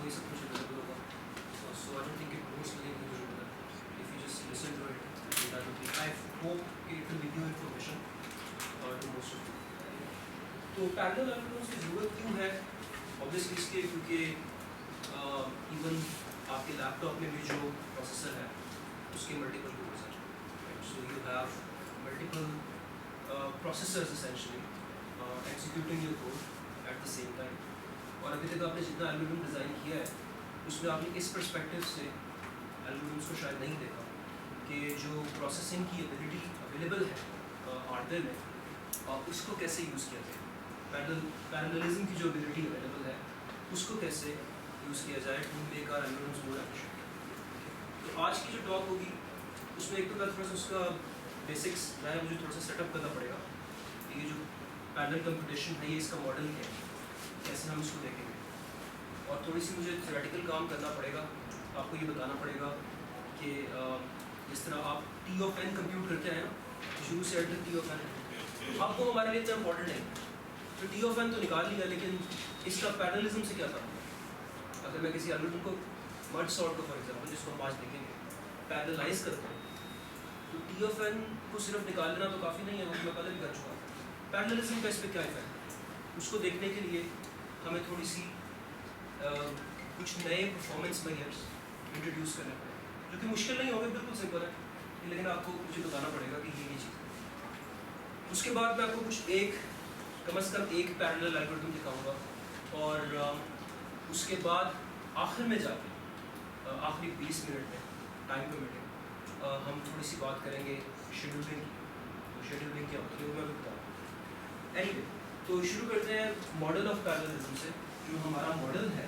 वही सब कुछ अवेलेबल होगा. So I don't think it notes लिखने की जरूरत है. If you just listen to it, that will be. I hope it will be new information to most of you. तो पैरेलल एल्गोरिथम्स की ज़रूरत क्यों है? ऑब्वियसली इसलिए क्योंकि इवन आपके लैपटॉप में भी जो प्रोसेसर है उसके मल्टीपल कोर्स हैं. So you have multiple processors essentially executing your code at the same time. और अभी तक आपने जितना एल्गोरिथम डिज़ाइन किया है उसमें आपने इस पर्सपेक्टिव से एल्गोरिथम्स को शायद नहीं देखा कि जो प्रोसेसिंग की एबिलिटी अवेलेबल है हार्डवेयर में उसको कैसे यूज़ किया जाए. पैरेललिज्म की जो एबिलिटी अवेलेबल है उसको कैसे यूज़ किया जाए to make our algorithms more efficient. तो आज की जो टॉक होगी उसमें एक तो थोड़ा सा उसका बेसिक्स जो है मुझे थोड़ा सा सेटअप करना पड़ेगा. ये जो पैरेलल कंप्यूटेशन है ये इसका मॉडल क्या है, कैसे हम इसको देखेंगे. और थोड़ी सी मुझे थ्योरेटिकल काम करना पड़ेगा. आपको ये बताना पड़ेगा कि जिस तरह आप टी ऑफ एन कंप्यूट करते हैं ना शुरू से एंड तक टी ऑफ एन आपको हमारे लिए इतना इंपॉर्टेंट नहीं. तो टी ऑफ एन तो निकाल लिया लेकिन इसका पैरेललिज्म से क्या था. अगर मैं किसी एल्गोरिथम को मर्ज सॉर्ट को फॉर एग्जांपल जिसको हम आज देखेंगे पैरेललाइज करते हैं तो टी ऑफ एन को सिर्फ निकाल लेना तो काफ़ी नहीं है. वो मैं पहले भी कर चुका हूँ. पैरेललिज्म का इस पर क्या इफेक्ट है उसको देखने के लिए हमें थोड़ी सी कुछ नए परफॉर्मेंस मेजर्स इंट्रोड्यूस करने पड़ेंगे जो कि मुश्किल नहीं होंगे, बिल्कुल सिंपल है. लेकिन आपको मुझे बताना पड़ेगा कि ये चीज़. उसके बाद मैं आपको कुछ कम से कम एक पैरेलल एल्गोरिथम दिखाऊंगा और उसके बाद आखिर में जाके आखिरी 20 मिनट में टाइम परमिटिंग हम थोड़ी सी बात करेंगे शेड्यूलिंग की. तो शेड्यूलिंग क्या होती है वो मैं भी बताऊँगा. एनीवे तो शुरू करते हैं मॉडल ऑफ पैरेललिज्म से. जो हमारा मॉडल है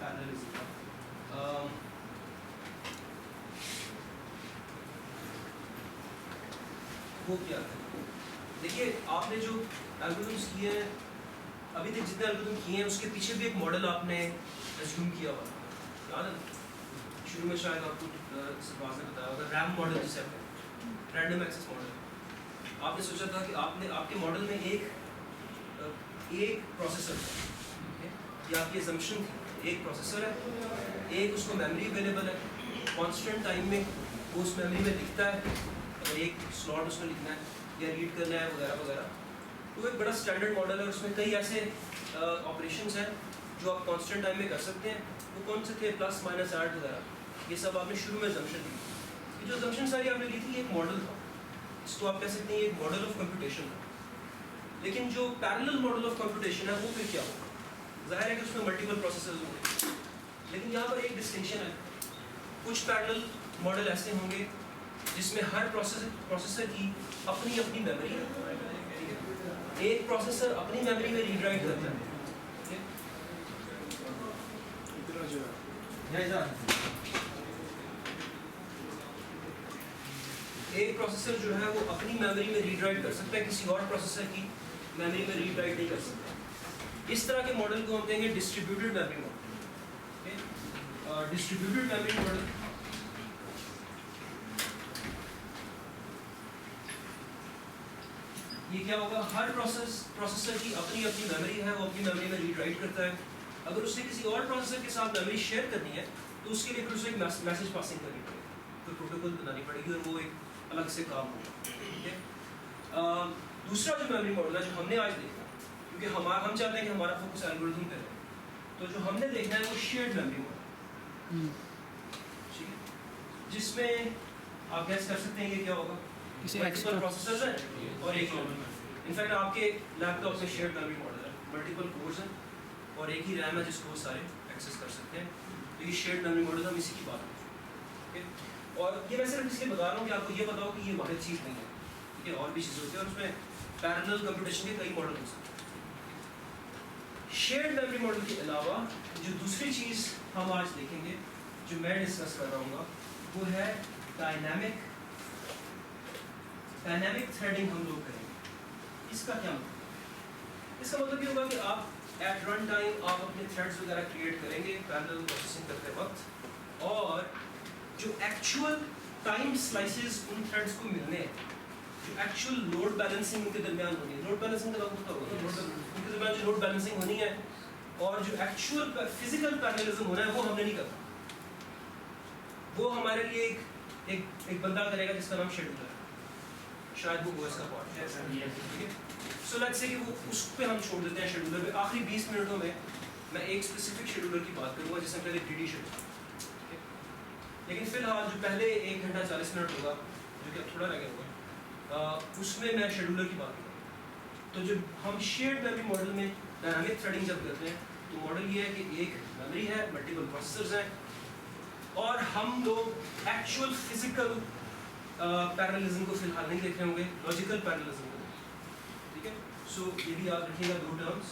पैरेललिज्म का वो क्या है. देखिए आपने जो एल्गोरिथम्स किए हैं अभी तक जितने एल्गोरिथम किए हैं उसके पीछे भी एक मॉडल आपने एज्यूम किया हुआ. याद है शुरू में शायद आपको सरफराज ने बताया होगा रैम मॉडल जिसे रैंडम एक्सेस मॉडल. आपने सोचा था कि आपके मॉडल में एक प्रोसेसर है. ये आपकी असम्पशन थी. एक प्रोसेसर है, एक उसको मेमोरी अवेलेबल है. कांस्टेंट टाइम में वो उस मेमोरी में लिखता है. अगर एक स्लॉट उसमें लिखना है या रीड करना है वगैरह वगैरह. तो एक बड़ा स्टैंडर्ड मॉडल है. उसमें कई ऐसे ऑपरेशंस हैं जो आप कांस्टेंट टाइम में कर सकते हैं. वो कौन से थे प्लस माइनस ऐड वगैरह. ये सब आपने शुरू में असम्पशन दी. ये जो असम्पशन सारी आपने ली थी एक मॉडल था. इसको आप कह सकते हैं एक मॉडल ऑफ कंप्यूटेशन था. लेकिन जो पैरेलल मॉडल ऑफ कंप्यूटेशन है वो फिर क्या होगा. जाहिर है कि उसमें मल्टीपल प्रोसेसर्स होंगे लेकिन यहाँ पर एक डिस्टिंक्शन है. कुछ पैरेलल मॉडल ऐसे होंगे जिसमें हर प्रोसेसर की अपनी अपनी मेमोरी है. एक प्रोसेसर अपनी मेमोरी में रीड राइट करता है. एक प्रोसेसर जो है वो अपनी मेमोरी में रीड राइट कर सकता है, किसी और प्रोसेसर की मेमोरी में रीड राइट नहीं कर सकता. इस तरह के मॉडल को हम कहेंगे distributed memory model. Distributed memory model ये क्या होगा. हर प्रोसेसर की अपनी अपनी मेमोरी है. वो अपनी मेमोरी में रीड राइट करता है. अगर उसे किसी और प्रोसेसर के साथ मेमोरी शेयर करनी है तो उसके लिए फिर उसे एक मैसेज पासिंग करनी पड़ेगी, कोई प्रोटोकॉल बनानी पड़ेगी और वो एक अलग से काम होगा. ठीक है. दूसरा जो मेमोरी मॉडल है जो हमने आज देखा क्योंकि हम चाहते हैं कि हमारा फोकस एल्गोरिथम पे रहे तो जो हमने देखना है वो शेयर्ड मेमोरी मॉडल. ठीक है. जिसमें आप गैस कर सकते हैं कि क्या होगा. मल्टीपल प्रोसेसर्स हैं और एक इनफैक्ट आपके लैपटॉप में शेयर्ड मेमोरी मॉडल है. मल्टीपल कोर्स हैं और एक ही रैम है जिसको वो सारे एक्सेस कर सकते हैं. तो ये शेयर्ड मेमोरी मॉडल हम इसी की बात करें. और ये मैं सिर्फ इसलिए बता रहा हूँ कि आपको ये बताओ कि ये वाहिद चीज़ नहीं है. ठीक है. और भी चीज़ होती है और उसमें पैरेलल कंप्यूटेशन के कई मॉडल हो सकते हैं. शेयर्ड मेमोरी मॉडल के अलावा जो दूसरी चीज़ हम आज देखेंगे जो मैं डिस्कस कर रहा हूँ वो है डायनामिक थ्रेडिंग हम लोग करेंगे. इसका क्या मतलब. इसका मतलब ये होगा कि आप एट रन टाइम आप अपने थ्रेड्स वगैरह क्रिएट करेंगे पैरेलल प्रोसेसिंग करते वक्त और जो एक्चुअल टाइम स्लाइसेस उन थ्रेड्स को मिलने हैं, जो एक्चुअल लोड बैलेंसिंग उनके दरमियान होनी है. लोड बैलेंसिंग का मतलब होता होगा उनके दरमियान जो लोड बैलेंसिंग होनी है और जो एक्चुअल फिजिकल पैरेललिज्म होना है वो हमने नहीं करना, वो हमारे लिए एक बंदा करेगा जिसका नाम शेड्यूलर है, शायद वो इसका पार्ट है, ठीक है। सो लेट्स से कि वो उस पे हम छोड़ देते हैं शेड्यूलर पे। आखिरी 20 मिनटों में मैं एक स्पेसिफिक शेड्यूलर की बात करूंगा जिसमें पहले ग्रीडी शेड्यूलर, लेकिन फिलहाल जो पहले 1 घंटा 40 मिनट होगा जो कि अब थोड़ा रह गया होगा, उसमें मैं शेड्यूलर की बात करूँगा। तो जब हम शेयर्ड मेमोरी मॉडल में डायनामिक थ्रेडिंग जब करते हैं तो मॉडल ये है कि एक मेमोरी है, मल्टीपल प्रोसेसर्स हैं, और हम लोग एक्चुअल फिजिकल पैरेललिज्म को फिलहाल नहीं देख रहे होंगे, लॉजिकल पैरेललिज्म को, ठीक है। सो ये भी याद रखिएगा, दो terms,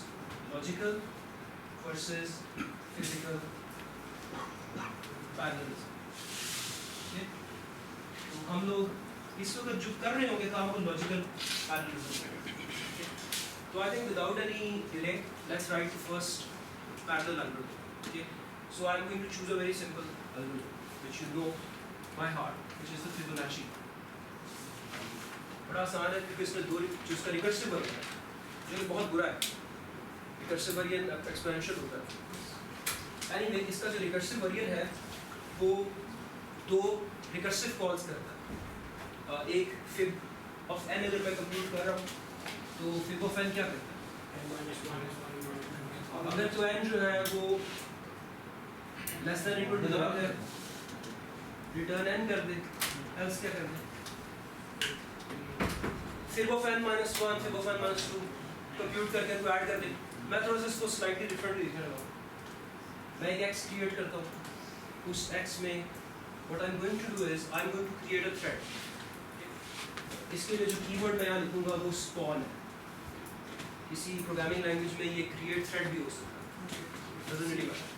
logical versus physical parallelism, ठीक है। तो हम लोग इस वक्त जो कर रहे होंगे काम वो लॉजिकल पैरेललिज्म करेंगे, ठीक है। तो I think without any delay let's write the first parallel algorithm, ठीक है। So I am going to choose a very simple algorithm which you know by heart, which is the Fibonacci. बड़ा आसान है क्योंकि इसमें दो जो इसका रिकर्सिव वर्जन है जो कि बहुत बुरा है, रिकर्सिव वर्जन एक्सपोनेंशियल होता है। एनीवे इसका जो रिकर्सिव वर्जन है वो दो रिकर्सिव कॉल्स करता है। एक फिब ऑफ n अगर मैं कंप्यूट कर रहा हूँ तो फिब ऑफ n क्या करता है, अगर तो n जो है वो लेस देन इक्वल टू है, रिटर्न n कर दे, एल्स क्या कर दे, fib of n -1 fib of n -2 compute करके इनको ऐड कर दे। मैं थोड़ा सा इसको स्लाइटली डिफरेंटली लिख रहा हूँ। मैं एक x क्रिएट करता हूँ, उस x में what I am going to do is I am going to create a thread. इसके लिए जो कीवर्ड मैं यहाँ लिखूंगा वो स्पॉन है। किसी प्रोग्रामिंग लैंग्वेज में ये क्रिएट थ्रेड भी हो सकता है, डजंट रियली मैटर।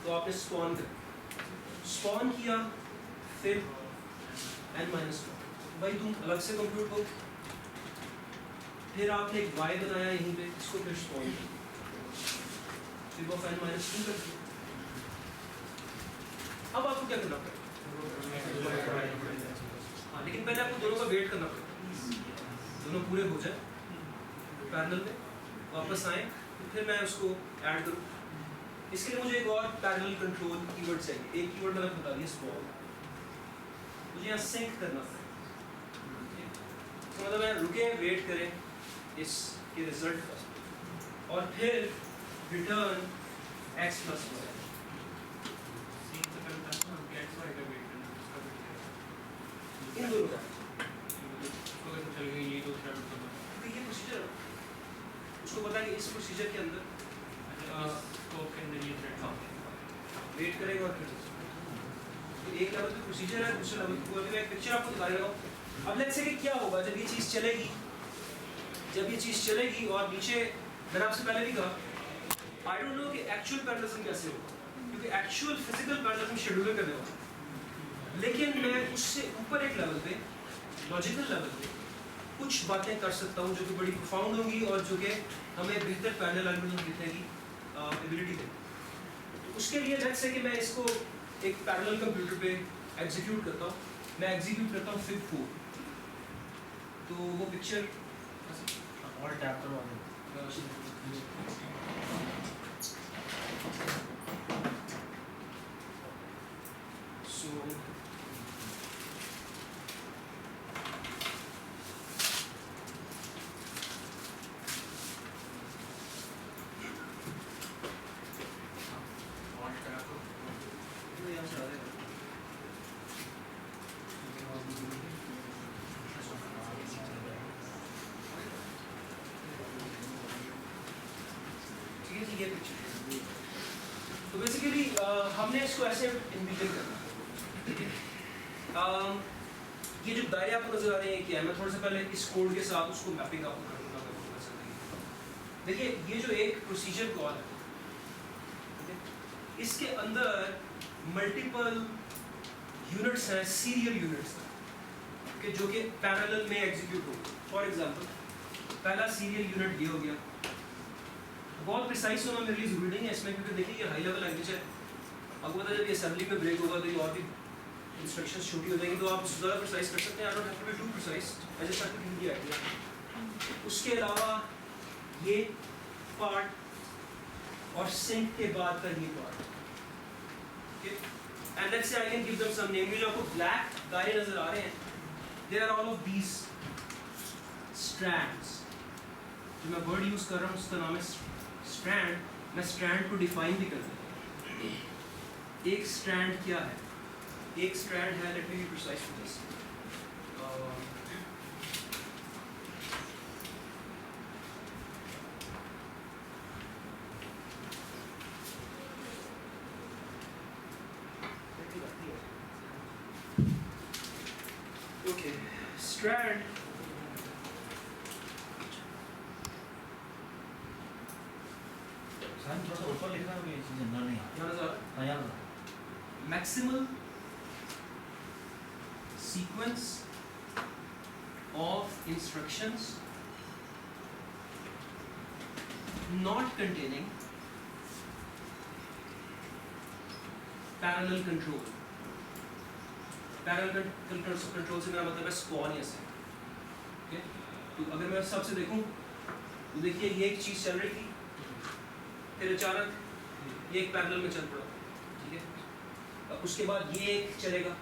तो आपने स्पॉन किया, फिर n-1 भाई तुम अलग से कंप्यूट हो, फिर आपने एक y बनाया यहीं पे, इसको फिर स्पॉन किया, फिर वो n-2 कर दिया। अब आपको क्या करना पड़ेगा, हाँ, लेकिन पहले आपको दोनों का वेट करना पड़ेगा, दोनों पूरे हो जाए पैरेलल में, वापस आए, फिर मैं उसको ऐड करूँ। इसके लिए मुझे एक और पैरेलल कंट्रोल कीवर्ड चाहिए। एक कीवर्ड मैंने बता दिया स्पॉन, मुझे यहाँ सिंक करना है, तो मतलब मैं रुके वेट करें इसके रिजल्ट का और फिर रिटर्न x + y। इन दोनों का ये प्रोसीजर उसको पता है कि इस प्रोसीजर के अंदर वेट करेगा और फिर तो एक लेवल पे प्रोसीजर है, दूसरे लेवल पे मैं एक पिक्चर आपको दिखा रहा हूँ। अब लेट्स से कि क्या होगा जब ये चीज़ चलेगी, और नीचे मैंने आपसे पहले भी कहा आई डोंट नो कि एक्चुअल पैरेललिज्म कैसे होगा, क्योंकि एक्चुअल फिजिकल पैरेललिज्म शेड्यूलर करने वाला, लेकिन मैं उससे ऊपर एक लेवल पे लॉजिकल लेवल पे कुछ बातें कर सकता हूँ जो कि बड़ी प्रोफाउंड होंगी और जो कि हमें बेहतर पैरेलल एल्गोरिथम लिखने की एबिलिटी दे। तो उसके लिए लेट्स से कि मैं इसको एक पैरेलल कंप्यूटर पे एग्जीक्यूट करता हूँ, मैं एग्जीक्यूट करता हूँ फिब 4, तो वो पिक्चर और टैप करो सो ये पिक्चर, तो बेसिकली हमने इसको ऐसे इन्विजन करना। ये जो दायरे आपको नजर आ रहे हैं क्या है, मैं थोड़ा सा पहले इस कोड के साथ उसको मैपिंग आपको कर दूंगा। देखिए ये जो एक प्रोसीजर कॉल है, इसके अंदर मल्टीपल यूनिट्स हैं, सीरियल यूनिट्स हैं कि जो कि पैरेलल में एग्जीक्यूट हो। फॉर एग्जांपल पहला सीरियल यूनिट ये हो गया। बहुत प्रिसाइज होना मेरे लिए जरूरी नहीं है इसमें, क्योंकि देखिए ये हाई लेवल लैंग्वेज है, आपको पता है जब ये असेंबली में ब्रेक होगा तो ये और भी इंस्ट्रक्शंस छोटी हो जाएंगी, तो आप ज़्यादा प्रिसाइज कर सकते हैं। I don't have to be too precise, I just have to give the idea. उसके अलावा ये पार्ट और सिंक के बाद का ये part, okay. And let's say I can give them some name. ये जो आपको ब्लैक दायरे नजर आ रहे हैं, they are all of these strands. जो मैं वर्ड यूज कर रहा हूँ उसका नाम है स्ट्रैंड। मैं स्ट्रैंड को डिफाइन भी कर देता हूँ। एक स्ट्रैंड क्या है? एक स्ट्रैंड है, let me be precise with this, okay, strand sign थोड़ा सा ऊपर लिखना है, ये चीज़ अंदर नहीं यहाँ नजर आ रहा है? हाँ यार maximal sequence of instructions not containing parallel control. Parallel control से मेरा मतलब है spontaneous है, okay? तो अगर मैं सबसे देखूं तो देखिए ये एक चीज़ चल रही थी, फिर अचानक ये एक पैरेलल में चल पड़ा, ठीक है। उसके बाद ये एक चलेगा,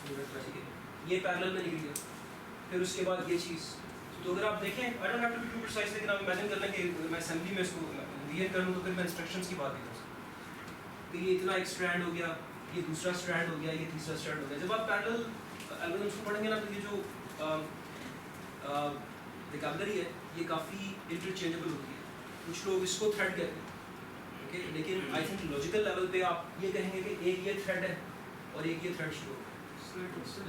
ठीक है, ये पैरेलल में निकल गया, फिर उसके बाद ये चीज़। तो अगर आप देखें, I don't have to be too precise, लेकिन आप इमेजिन कर लें कि मैं असेंबली में इसको क्लियर करूँ तो फिर मैं इंस्ट्रक्शंस की बात भी कर सकता हूँ। तो ये इतना एक स्ट्रैंड हो गया, ये दूसरा स्ट्रैंड हो गया, ये तीसरा स्ट्रैंड हो गया। जब आप पैरेलल एल्गोरिथम्स को पढ़ेंगे ना, तो ये जो वोकैबुलरी है ये काफ़ी इंटरचेंजेबल होती है। कुछ लोग इसको थ्रेड कहते हैं, ओके, लेकिन आई थिंक लॉजिकल लेवल पे आप ये कहेंगे कि एक ये थ्रेड है और एक ये थ्रेड शुरू है।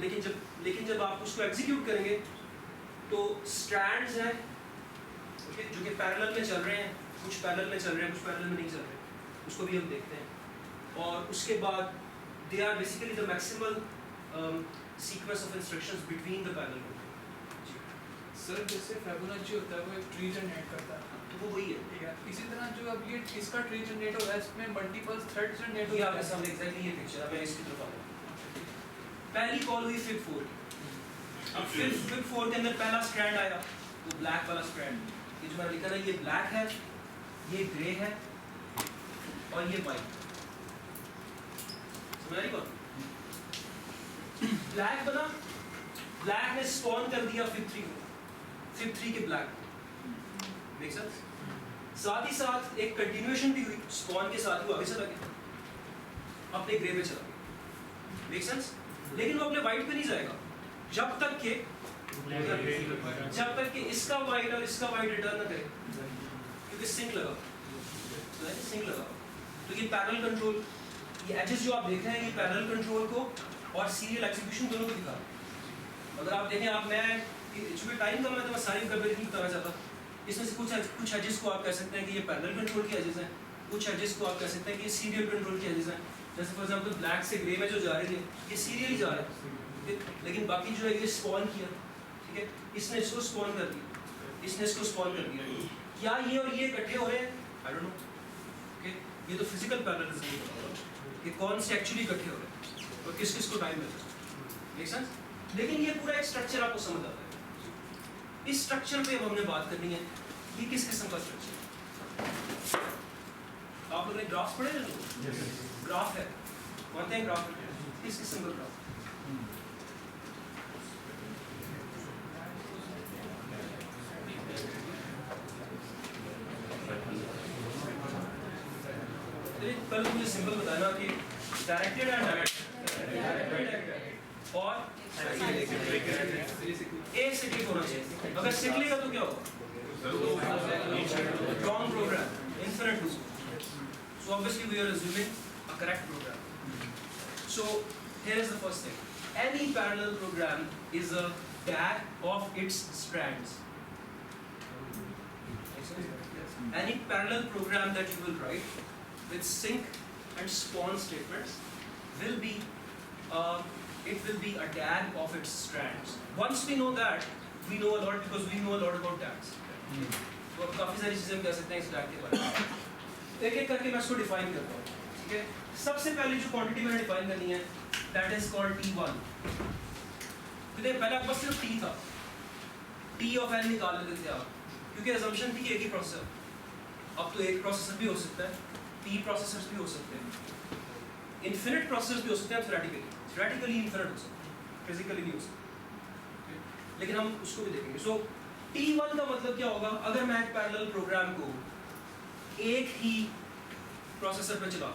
लेकिन जब आप उसको एग्जीक्यूट करेंगे तो स्ट्रैंड्स हैं, ओके, जो कि पैरेलल में चल रहे हैं, कुछ पैरेलल में चल रहे हैं, कुछ पैरेलल में नहीं चल रहे, उसको भी हम देखते हैं। और उसके बाद they are basically the maximal sequence of instructions between the parallel. Sir जैसे फिबोनाची होता है वो एक ट्री जनरेट करता है, तो वो वही है, ठीक है। इसी तरह जो अब ये इसका ट्री जनरेट हो रहा है, इसमें मल्टीपल थ्रेड्स जनरेट हो ये रहा आपके है। सामने एग्जैक्टली ये पिक्चर है। मैं इसकी तरफ आ रहा हूँ। पहली कॉल हुई फिब 4 की। अब फिब 4 के अंदर पहला स्ट्रैंड आया, वो ब्लैक वाला स्ट्रैंड। ये जो मैंने लिखा है, ये ब्लैक है, ये ग्रे है और ये वाइट। समझ रही कौन? ब्लैक बना, ब्लैक ने स्पॉन कर दिया फिब 3 को, फिब 3 के ब्लैक। Make sense? साथ ही साथ एक कंटिन्यूएशन भी हुई, स्पॉन के साथ वो आगे चला गया, अपने ग्रे पे चला गया। Make sense? लेकिन वो अपने वाइट पे नहीं जाएगा जब तक कि इसका वाइट और इसका वाइट रिटर्न न करे, क्योंकि सिंक लगा, सिंक लगा। तो ये पैरेलल कंट्रोल, ये एजेस जो आप देख रहे हैं, ये पैरेलल कंट्रोल को और सीरियल एग्जीक्यूशन दोनों को दिखा रहा है। अगर आप देखें, मैं चूंकि टाइम कम है तो मैं सारी कंपेरिजन बताना चाहता हूँ। इसमें से कुछ एजेस को आप कह सकते हैं कि ये पैरेलल कंट्रोल के एजेस हैं, कुछ एजेस को आप कह सकते हैं कि ये सीरियल कंट्रोल के एजेस हैं। जैसे फॉर एग्जांपल ब्लैक से ग्रे में जो जा रहे थे, ये सीरियल ही जा रहा है, लेकिन बाकी जो है ये स्पॉन किया, ठीक है, इसने इसको स्पॉन कर दिया, इसने इसको स्पॉन कर दिया। क्या ये और ये इकट्ठे हो रहे हैं? I don't know, okay. ये तो फिजिकल पैरेललिज्म कि कौन से एक्चुअली इकट्ठे हो रहे हैं और किस किस को टाइम मिलता है। Make sense? लेकिन ये पूरा एक स्ट्रक्चर आपको समझ आता है। इस स्ट्रक्चर पे अब हमने बात करनी है, ये किस किस्म का स्ट्रक्चर है। आप लोगों ने ग्राफ पढ़े हैं? ग्राफ है, कौन है ग्राफ? किस किस्म का ग्राफ? कल मुझे सिंपल बताना कि डायरेक्टेड एंड डायरेक्टेड और एसिक्लिक होना चाहिए। अगर सिक्लिक है तो क्या होगा? Wrong program, infinite loop. So obviously we are assuming a correct program. So here is the first thing. Any parallel program is a DAG of its strands. Any parallel program that you will write with sync and spawn statements will be it will be a DAG of its strands. Once we know that, we know a lot because we know a lot about DAGs. तो अब काफ़ी सारी चीज़ें हम कह सकते हैं इस DAG के बारे में। एक एक करके मैं इसको डिफाइन करता हूँ, ठीक है। सबसे पहले जो क्वांटिटी मैंने डिफाइन करनी है, that is called T1. तो पहले आपके पास सिर्फ T था, T of n निकाल लेते थे आप, क्योंकि assumption थी एक ही प्रोसेसर। अब तो एक प्रोसेसर भी हो सकता है, P प्रोसेसर्स भी हो सकते हैं, इन्फिनिट प्रोसेसर्स भी हो सकते हैं थ्योरेटिकली इन्फिनिट हो सकते हैं, फिजिकली नहीं हो सकते, लेकिन हम उसको भी देखेंगे। सो T1 का मतलब क्या होगा? अगर मैं एक पैरेलल प्रोग्राम को एक ही प्रोसेसर पे चला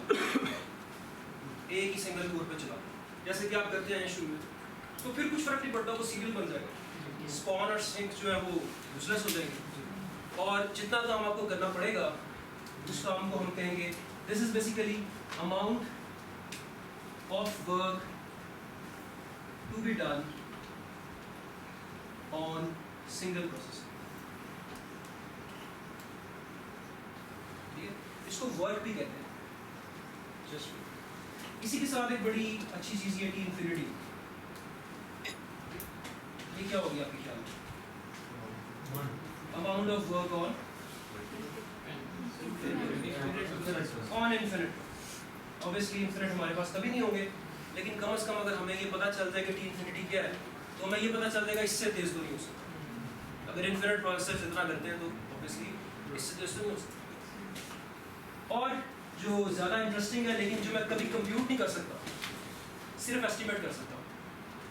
एक ही सिंगल कोर पे चला, जैसे कि आप करते हैं शुरू में, तो फिर कुछ फर्क नहीं पड़ता, वो सीरियल बन जाएगा, स्पॉन और सिंक जो है वो यूजलेस हो जाएंगे, और जितना काम आपको करना पड़ेगा उस काम को हम कहेंगे this is basically amount of work to be done on single processor. ठीक है, इसको वर्क भी कहते हैं। जस्ट इसी के साथ एक बड़ी अच्छी चीज ये T इंफिनिटी, ये क्या हो गया आपके ख्याल में? Amount of work on infinite. Obviously infinite हमारे पास कभी नहीं होंगे, लेकिन कम से कम अगर हमें ये पता चल जाए कि T इंफिनिटी क्या है, तो हमें ये पता चल जाएगा इससे तेज तो नहीं हो सकता। अगर इन्फिनिट प्रोसेसर इतना करते हैं तो ऑब्वियसली इससे तेज तो नहीं हो सकता। और जो ज़्यादा इंटरेस्टिंग है, लेकिन जो मैं कभी कंप्यूट नहीं कर सकता, सिर्फ एस्टिमेट कर सकता हूँ,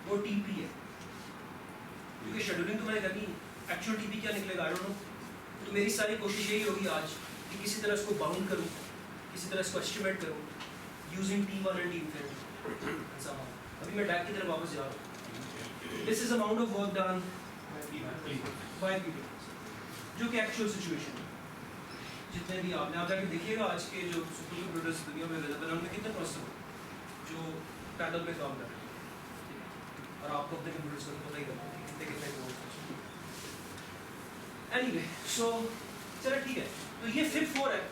वो TP है, क्योंकि शेड्यूलिंग तो मैंने करनी, एक्चुअल TP क्या निकलेगा आई डोंट नो। तो मेरी सारी कोशिश यही होगी आज कि किसी तरह इसको बाउंड करूँ, किसी तरह इसको एस्टिमेट करूँ using T1 and T infinity. अभी मैं डैक की तरफ वापस जा रहा हूँ। This is amount of work done by people, जो कि एक्चुअल सिचुएशन है। जितने भी आपने आप जाके देखिएगा आज के जो सुपर कंप्यूटर्स दुनिया में अवेलेबल हैं, उनमें कितने प्रोसेसर जो पैरेलल पे काम कर रहे हैं, और आपको अपने कंप्यूटर्स को पता ही करना है कितने कितने कोड। एनीवे, सो चलो ठीक है, तो ये फिर 4 है।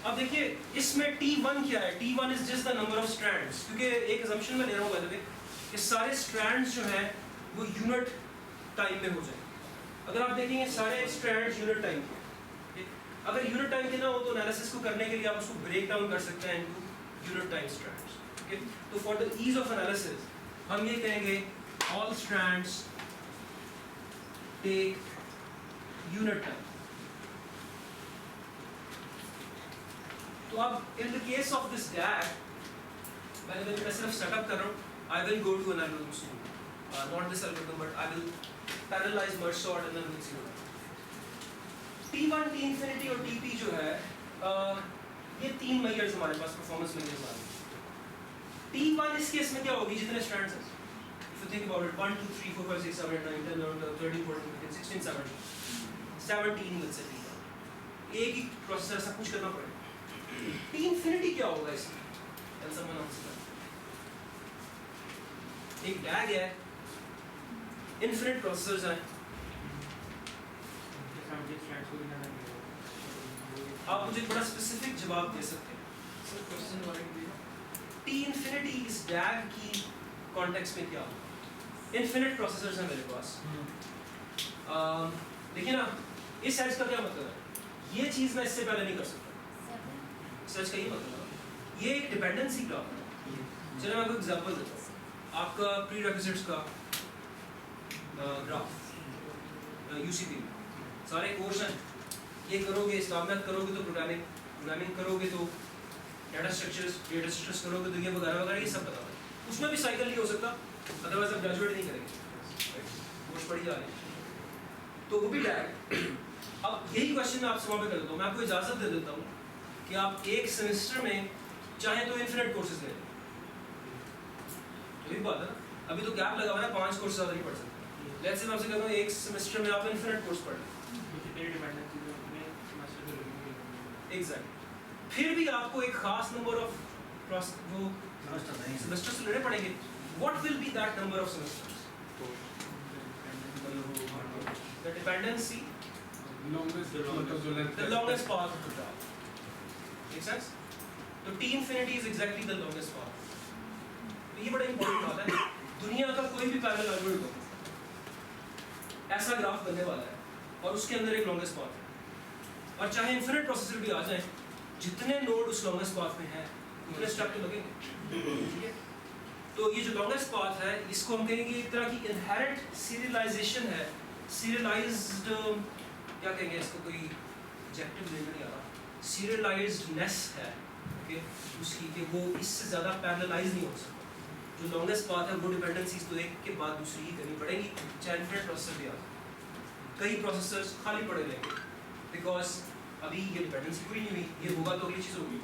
अब देखिए इसमें T1 क्या है? T1 is just the number of strands, क्योंकि एक असम्पशन में ले रहा हूँ वैसे कि सारे स्ट्रैंड्स जो हैं वो यूनिट टाइम में हो जाए। अगर आप देखेंगे सारे स्ट्रैंड्स यूनिट टाइम के, अगर यूनिट टाइम के ना हो तो एनालिसिस को करने के लिए आप उसको ब्रेक डाउन कर सकते हैं इनटू यूनिट टाइम स्ट्रैंड्स। तो for the ease of analysis हम ये कहेंगे all strands take unit time. तो अब in the case of this DAG, मैं सिर्फ सेटअप कर रहा हूँ, I will go to an algorithm soon, not this algorithm but I will parallelise merge sort and then we will see what. T1, T infinity और TP जो है ये 3 measures हमारे पास, परफॉर्मेंस मेजर्स आ रहे हैं। T1 इस केस में क्या होगी? जितने स्ट्रैंड्स हैं, if you think about it, 1 2 3 4 5 6 7 8 9 10 11 12 13 14 15 16 17 will say T1 एक ही प्रोसेसर सब कुछ करना पड़ेगा। T इंफिनिटी क्या होगा इसमें? Can someone answer? एक DAG है, इनफिनिट प्रोसेसर्स हैं, आप मुझे बड़ा स्पेसिफिक जवाब दे सकते हैं। सर क्वेश्चन वाले T इंफिनिटी इस DAG की कॉन्टेक्स्ट में क्या होगा? इनफिनिट प्रोसेसर्स हैं मेरे पास। देखिए ना, इस एज का क्या मतलब है? ये चीज़ मैं इससे पहले नहीं कर सकता। सच का ये मतलब है, ये एक डिपेंडेंसी ग्राफ है। चलो मैं आपको एग्जांपल देता हूँ। आपका प्रीरेक्विजिट्स का ग्राफ UCP में सारे कोर्स हैं, ये करोगे, स्टारमैथ करोगे तो प्रोग्रामिंग करोगे तो डेटा स्ट्रक्चर्स करोगे तो ये वगैरह वगैरह, ये सब पता है। उसमें भी साइकिल नहीं हो सकता, अदरवाइज आप ग्रेजुएट नहीं करेंगे, कोर्स पढ़ी जा रही है, तो वो भी DAG। अब यही क्वेश्चन मैं आपसे वहाँ पे कर देता हूँ, मैं आपको इजाज़त दे देता हूँ कि आप एक सेमेस्टर में चाहे तो इन्फिनिट कोर्सेज ले लें। तो एक बात है, अभी तो गैप लगा हुआ है, 5 कोर्स ज़्यादा नहीं पढ़ सकते। लेट्स से मैं आपसे कहता हूँ एक सेमेस्टर में आप इन्फिनिट कोर्स पढ़ लें। एग्जैक्ट, फिर भी आपको एक खास नंबर ऑफ सेमेस्टर्स लेने पड़ेंगे। What will be that number of semesters? The dependency, the longest path of the graph. Make sense? तो T infinity is exactly the longest path. तो ये बड़ा important बात है। दुनिया का कोई भी पैरेलल एल्गोरिथम ऐसा ग्राफ बनने वाला है और उसके अंदर एक लॉन्गेस्ट पाथ है, और चाहे इन्फिनिट प्रोसेसर भी आ जाए, जितने नोड उस लॉन्गेस्ट पाथ में हैं उतने स्टेप तो लगेंगे। ठीक है, तो ये जो लॉन्गेस्ट पाथ है इसको हम कहेंगे एक तरह की इनहेरेंट सीरियलाइजेशन है, सीरियलाइज्ड क्या कहेंगे इसको, कोई एग्जेक्टिव लेकर नहीं आ रहा, सीरियलाइज्डनेस है ओके उसकी, कि वो इससे ज़्यादा पैरेललाइज नहीं हो सकता। जो लॉन्गेस्ट पाथ है वो डिपेंडेंसीज तो एक के बाद दूसरी ही करनी पड़ेगी, चाहे इन्फिनिट प्रोसेसर भी आ जाए। कई प्रोसेसर्स खाली पड़े रहेंगे बिकॉज अभी ये डिपेंडेंसी पूरी नहीं हुई, ये होगा तो अगली चीज़ होगी,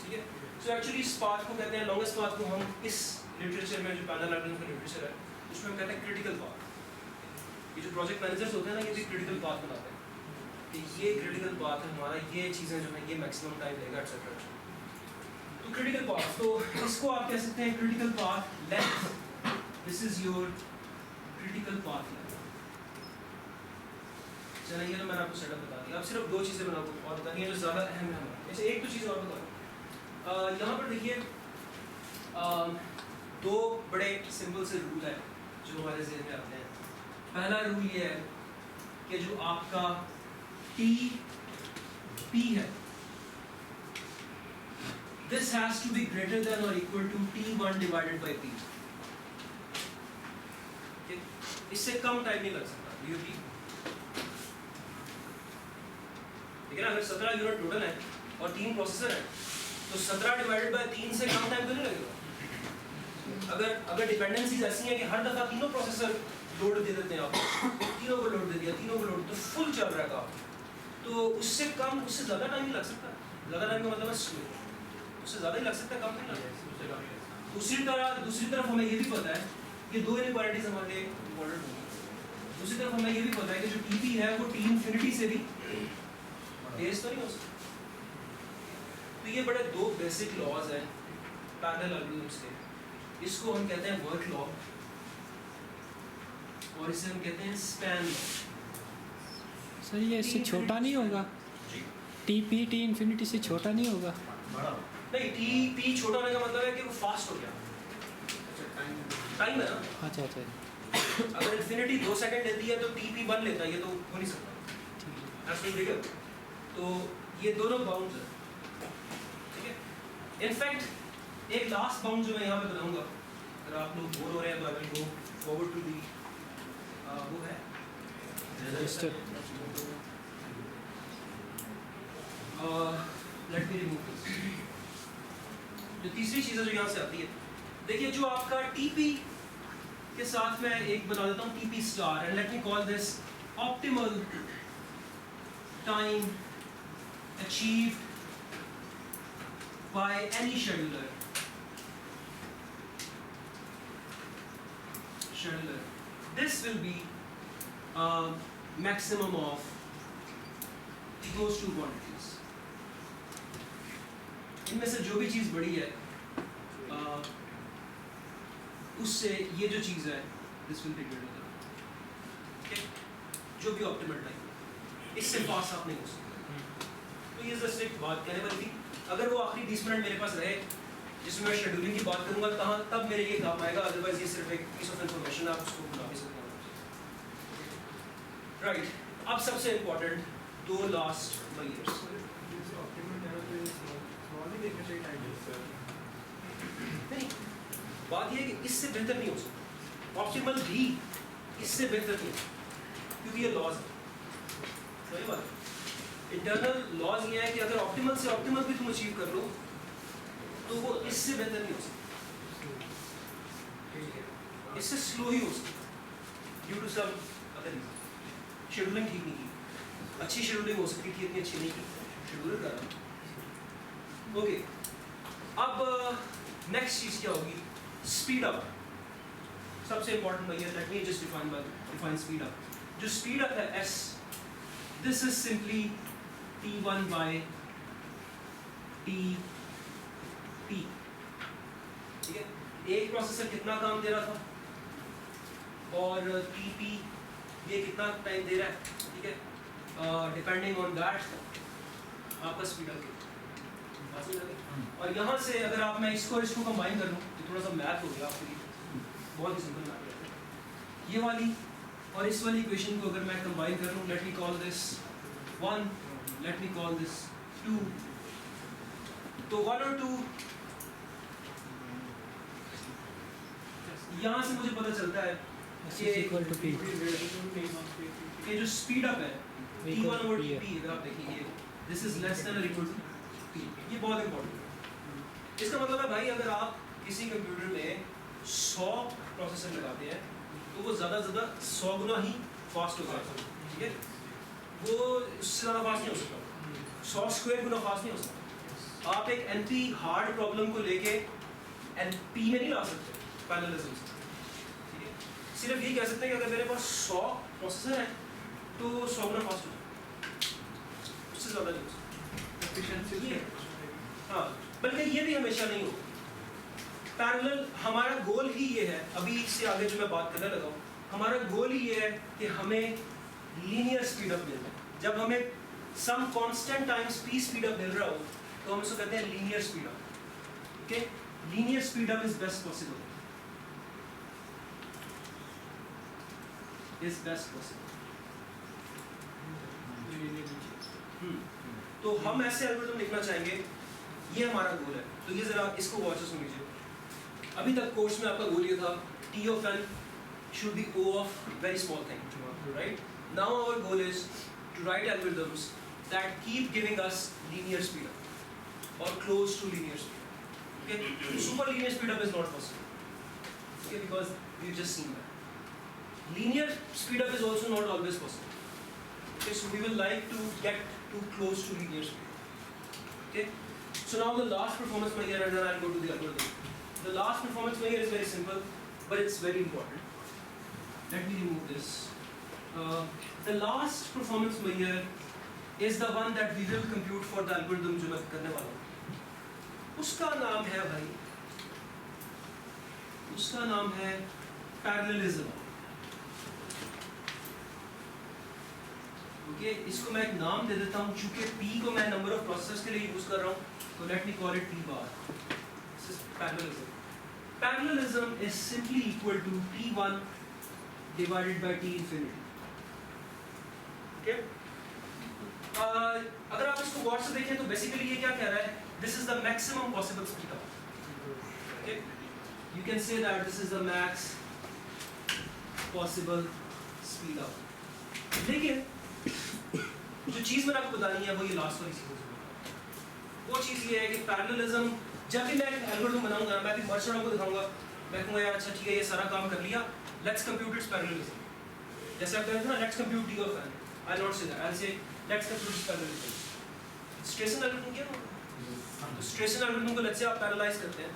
ठीक है। सो एक्चुअली इस पाथ को कहते हैं, लॉन्गेस्ट पाथ को हम इस लिटरेचर में, जो पैरेलल एल्गोरिथम का लिटरेचर है उसमें हम कहते हैं क्रिटिकल पाथ। ये जो प्रोजेक्ट मैनेजर्स होते हैं ना, ये भी क्रिटिकल पाथ बनाते हैं कि ये क्रिटिकल पाथ है हमारा, ये चीज़ें जो है ये मैक्सिमम टाइम लेगा एक्सेट्रा। तो क्रिटिकल पाथ, तो इसको आप कह सकते हैं critical path length, this is your critical path length. चलिए ये तो मैंने आपको सेटअप बता दिया, अब सिर्फ दो चीज़ें मैंने आपको और बतानी है जो ज़्यादा अहम है हमारे। अच्छा एक तो चीज़ और बताऊँ, यहाँ पर देखिए दो बड़े सिंपल से रूल है जो हमारे ज़हन में आते हैं। पहला रूल ये है कि जो आपका TP है, this has to be greater than or equal to T1 divided by P। इससे कम टाइम नहीं लग सकता DOP, ठीक है ना। अगर 17 यूनिट टोटल है और 3 प्रोसेसर है तो 17 डिवाइडेड बाय 3 से कम टाइम तो नहीं लगेगा। अगर डिपेंडेंसीज ऐसी हैं कि हर दफा तीनों प्रोसेसर लोड दे देते हैं आपको, तीनों को लोड दे दिया, तीनों को लोड, तो फुल चल रहा है काम, तो उससे कम, उससे ज़्यादा टाइम नहीं लग सकता। ज़्यादा टाइम का मतलब है स्लो, उससे ज़्यादा ही लग सकता है, कम नहीं लगेगा। दूसरी तरफ हमें ये भी पता है, ये दो इनइक्वालिटीज हमारे लिए इम्पोर्टेंट होंगी। दूसरी तरफ हमें ये भी पता है कि जो TP है वो T इंफिनिटी से भी तेज तो नहीं हो सकता। तो ये बड़े दो बेसिक लॉज हैं पैरेलल एल्गोरिथम्स के। इसको हम कहते हैं वर्क लॉ और इसे हम कहते हैं स्पैन लॉ। सर ये इससे छोटा नहीं होगा? TP T इंफिनिटी से छोटा नहीं होगा? नहीं, TP छोटा होने का मतलब है कि वो फास्ट हो गया, टाइम है ना। अच्छा अच्छा, अगर इंफिनिटी 2 सेकंड लेती है तो TP 1 लेता है, ये तो हो नहीं सकता, ठीक है। तो ये दोनों बाउंड्स हैं, ठीक है। इनफैक्ट एक लास्ट बाउंड जो मैं यहाँ पे बताऊंगा, अगर आप लोग बोर हो रहे हैं तो I will go forward to the वो है register. Let me remove this. जो तीसरी चीज़ है जो यहाँ से आती है, देखिए जो आपका TP के साथ मैं एक बना देता हूँ TP star, and let me call this optimal time achieved by any scheduler. This will be a maximum of those two quantities. इनमें से जो भी चीज़ बड़ी है उससे ये जो चीज़ है this will be greater than, okay? जो भी ऑप्टिमल टाइम, इससे पास आप नहीं हो सकते। तो ये जस्ट एक बात कहने वाली थी। अगर वो आखिरी 20 मिनट मेरे पास रहे जिसमें मैं शेड्यूलिंग की बात करूंगा तब मेरे ये काम आएगा, अदरवाइज ये सिर्फ एक पीस ऑफ इंफॉर्मेशन आप उसको बुला भी सकते हो। राइट, अब सबसे इम्पोर्टेंट दो लास्ट लेयर्स। नहीं, बात ये है कि इससे बेहतर नहीं हो सकता, ऑप्टिमल भी इससे बेहतर नहीं हो सकता, क्योंकि ये लॉज है। सही बात है। इंटरनल लॉज ये है कि अगर ऑप्टिमल से ऑप्टिमल भी तुम अचीव कर लो तो वो इससे बेहतर नहीं हो सकता, इससे स्लो ही हो सकता due to some other reason. Scheduling ठीक नहीं की, अच्छी शेड्यूलिंग हो सकती थी, इतनी अच्छी नहीं की, शेड्यूलर कर रहा। ओके, अब नेक्स्ट चीज़ क्या होगी? Speed up. सबसे इंपॉर्टेंट भैया, let me just define speed up. जो स्पीड अप है S, this is simply T1 by TP, ठीक है। एक प्रोसेसर कितना काम दे रहा था और TP ये कितना टाइम दे रहा है, ठीक है। डिपेंडिंग ऑन दैट आपका स्पीड अप और यहाँ से अगर आप मैं इसको कंबाइन कर लूँ तो थोड़ा सा मैथ हो गया आपके लिए, बहुत ही सिंपल मैथ है। ये वाली और इस वाली इक्वेशन को अगर मैं कंबाइन कर लूँ, let me call this 1, let me call this 2, तो 1 और 2 यहाँ से मुझे पता चलता है कि इक्वल टू P। ये जो स्पीड अप है T1 over TP अगर आप देखेंगे this is less than or equal to P, ये बहुत इंपॉर्टेंट है। इसका मतलब है भाई अगर आप किसी कंप्यूटर में 100 प्रोसेसर लगाते हैं तो वो ज़्यादा 100 गुना ही फास्ट हो जाएगा, ठीक है? वो उससे ज़्यादा फास्ट नहीं हो सकता, 100 स्क्वायर गुना फास्ट नहीं हो सकता। आप एक NP हार्ड प्रॉब्लम को लेके NP में नहीं ला सकते पैरेललिज्म से, ठीक है? सिर्फ यही कह सकते हैं कि अगर मेरे पास 100 प्रोसेसर है तो 100 गुना फास्ट हो जाए, उससे ज़्यादा नहीं हो सकता। एफिशिएंसी ये हाँ, बल्कि ये भी हमेशा नहीं हो। पैरेलल हमारा गोल ही ये है, अभी इससे आगे जो मैं बात करने लगा हूँ, हमारा गोल ही ये है कि हमें लीनियर स्पीड अप मिल जाए। जब हमें some constant time speed up मिल रहा हो तो हम उसको कहते हैं linear speed up, okay? Linear speed up is best possible, is best possible. तो हम ऐसे एल्गोरिथम लिखना चाहेंगे, ये हमारा गोल है। तो ये जरा इसको वॉच सुन लीजिए। अभी तक कोर्स में आपका गोल ये था T of n should be O of very small thing, right? Now our goal is to write algorithms that keep giving us linear speed up or close to linear speed up. Okay? Super linear speed up is not possible. Okay, because we've just seen that. Linear speed up is also not always possible. Okay, so we will like to get too close to linear speed. Okay? So now the last performance measure, and then I'll go to the algorithm. The last performance measure is very simple, but it's very important. Let me remove this. The last performance measure is the one that we will compute for the algorithm जो मैं करने वाला हूँ। उसका नाम है भाई, उसका नाम है parallelism. Okay, इसको मैं एक नाम दे देता हूँ, चूँकि P को मैं number of processors के लिए यूज कर रहा हूँ, तो let me call it P bar. This is parallelism. Parallelism is simply equal to T1 divided by T infinity. Okay? अगर आप इसको गौर से देखें तो basically ये क्या कह रहा है? This is the maximum possible speed up. Okay? You can say that this is the max possible speed up. लेकिन जो चीज़ मैंने आपको बतानी है वो ये लास्ट वाली चीज़ है। वो चीज़ ये है कि पैरेललिज्म, जब भी मैं एल्गोरिथम बनाऊंगा मैं भी मर्चेंट को दिखाऊंगा, मैं कहूँगा यार अच्छा ठीक है ये सारा काम कर लिया, लेट्स कंप्यूट इट्स पैरेललिज्म। जैसे आप कहते हैं ना let's compute T of n, I not say that, I say let's compute its parallelism. Strassen algorithm क्या है? तो स्ट्रेसन एल्गोरिथम को लेट्स से आप पैरेललाइज करते हैं,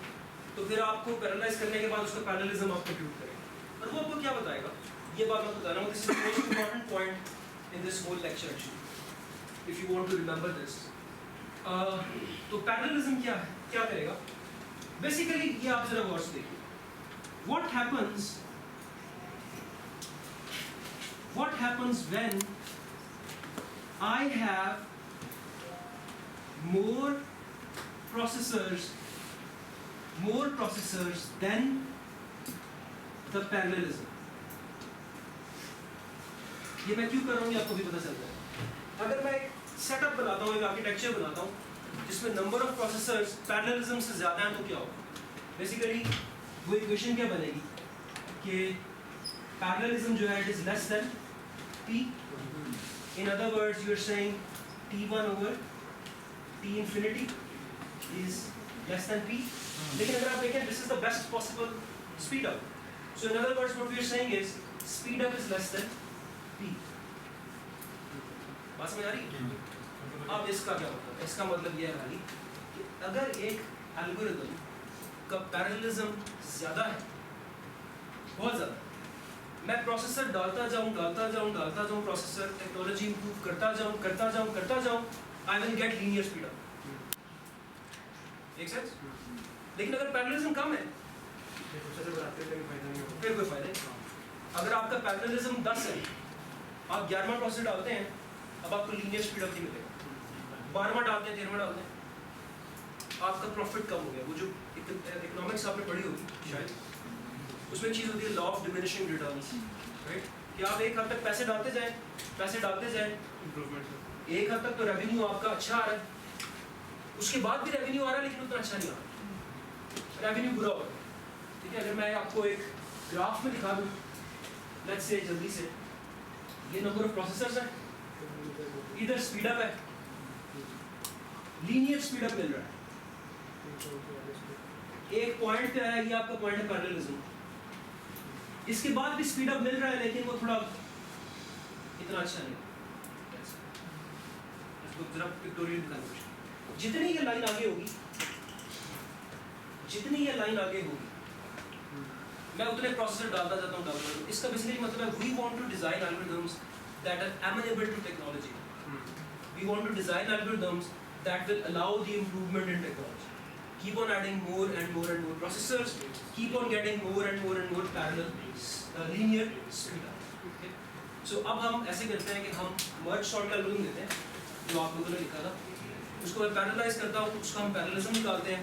तो फिर आपको पैरेललाइज करने के बाद उसका पैरेललिज्म आप कंप्यूट करेंगे और वो आपको क्या बताएगा, ये बात मैं बता रहा हूँ। This is the most important point in this whole lecture actually, if you want to remember this. तो पैरेललिज्म क्या है, क्या करेगा? बेसिकली ये आप जरा गौर से देखिए, what happens when I have more processors than the parallelism. ये मैं क्यों कर रहा हूँ ये आपको भी पता चलता है। अगर मैं एक सेटअप बनाता हूँ, एक आर्किटेक्चर बनाता हूँ जिसमें नंबर ऑफ प्रोसेसर्स पैरेललिज्म से ज़्यादा हैं, तो क्या होगा? बेसिकली वो इक्वेशन क्या बनेगी कि पैरेललिज्म जो है it is less than P. In other words, you are saying T1 over T infinity is less than P. लेकिन अगर आप देखें this is the best possible speed up. So in other words, what we are saying is speed up is less than P. बात समझ आ रही है? अब इसका क्या मतलब? इसका मतलब ये है भाई कि अगर एक एल्गोरिथम का पैरेललिज्म ज़्यादा है, बहुत ज़्यादा, मैं प्रोसेसर डालता जाऊँ प्रोसेसर टेक्नोलॉजी इंप्रूव करता जाऊँ, I will get linear speed up. Make sense? लेकिन अगर पैरेललिज्म कम है फिर कोई फायदा नहीं। अगर आपका पैरेललिज्म 10 है, आप 11वां प्रोसेसर डालते हैं, अब आपको लीनियर स्पीड अप नहीं मिलेगा। 12वां डालते हैं, 13वां डालते हैं, आपका प्रॉफिट कम हो गया। वो जो इकोनॉमिक्स आपने पढ़ी होगी शायद, उसमें चीज़ होती है law of diminishing returns, right? कि आप एक हद तक पैसे डालते जाएं, एक हद तक तो रेवेन्यू आपका अच्छा आ रहा है, उसके बाद भी रेवेन्यू आ रहा है लेकिन उतना अच्छा नहीं आ रहा, रेवेन्यू बुरा हो रहा है। ठीक है, अगर मैं आपको एक ग्राफ में दिखा दूँ, लेट्स से जल्दी से, ये नंबर ऑफ प्रोसेसर्स हैं, इधर स्पीड अप है, लीनियर स्पीड अप मिल रहा है, एक पॉइंट पे है, ये आपका पॉइंट है पैरेललिज्म। इसके बाद भी स्पीड अप मिल रहा है लेकिन वो थोड़ा इतना अच्छा नहीं। इसको जरा पिक्टोरियल दिखाना। जितनी ये लाइन आगे होगी, जितनी ये लाइन आगे होगी, मैं उतने प्रोसेसर डालता जाता हूँ। इसका बेसिकली मतलब है we want to design algorithms that are amenable to technology. We want to design algorithms that will allow the improvement in technology. Keep on adding more and more and more processors. Keep on getting more and more and more parallel linear speed up. Okay? So अब हम ऐसे करते हैं कि हम merge sort का algorithm देते हैं जो आप लोगों ने लिखा था, उसको मैं पैरेललाइज करता हूँ, उसका हम पैरेललिज्म निकालते हैं,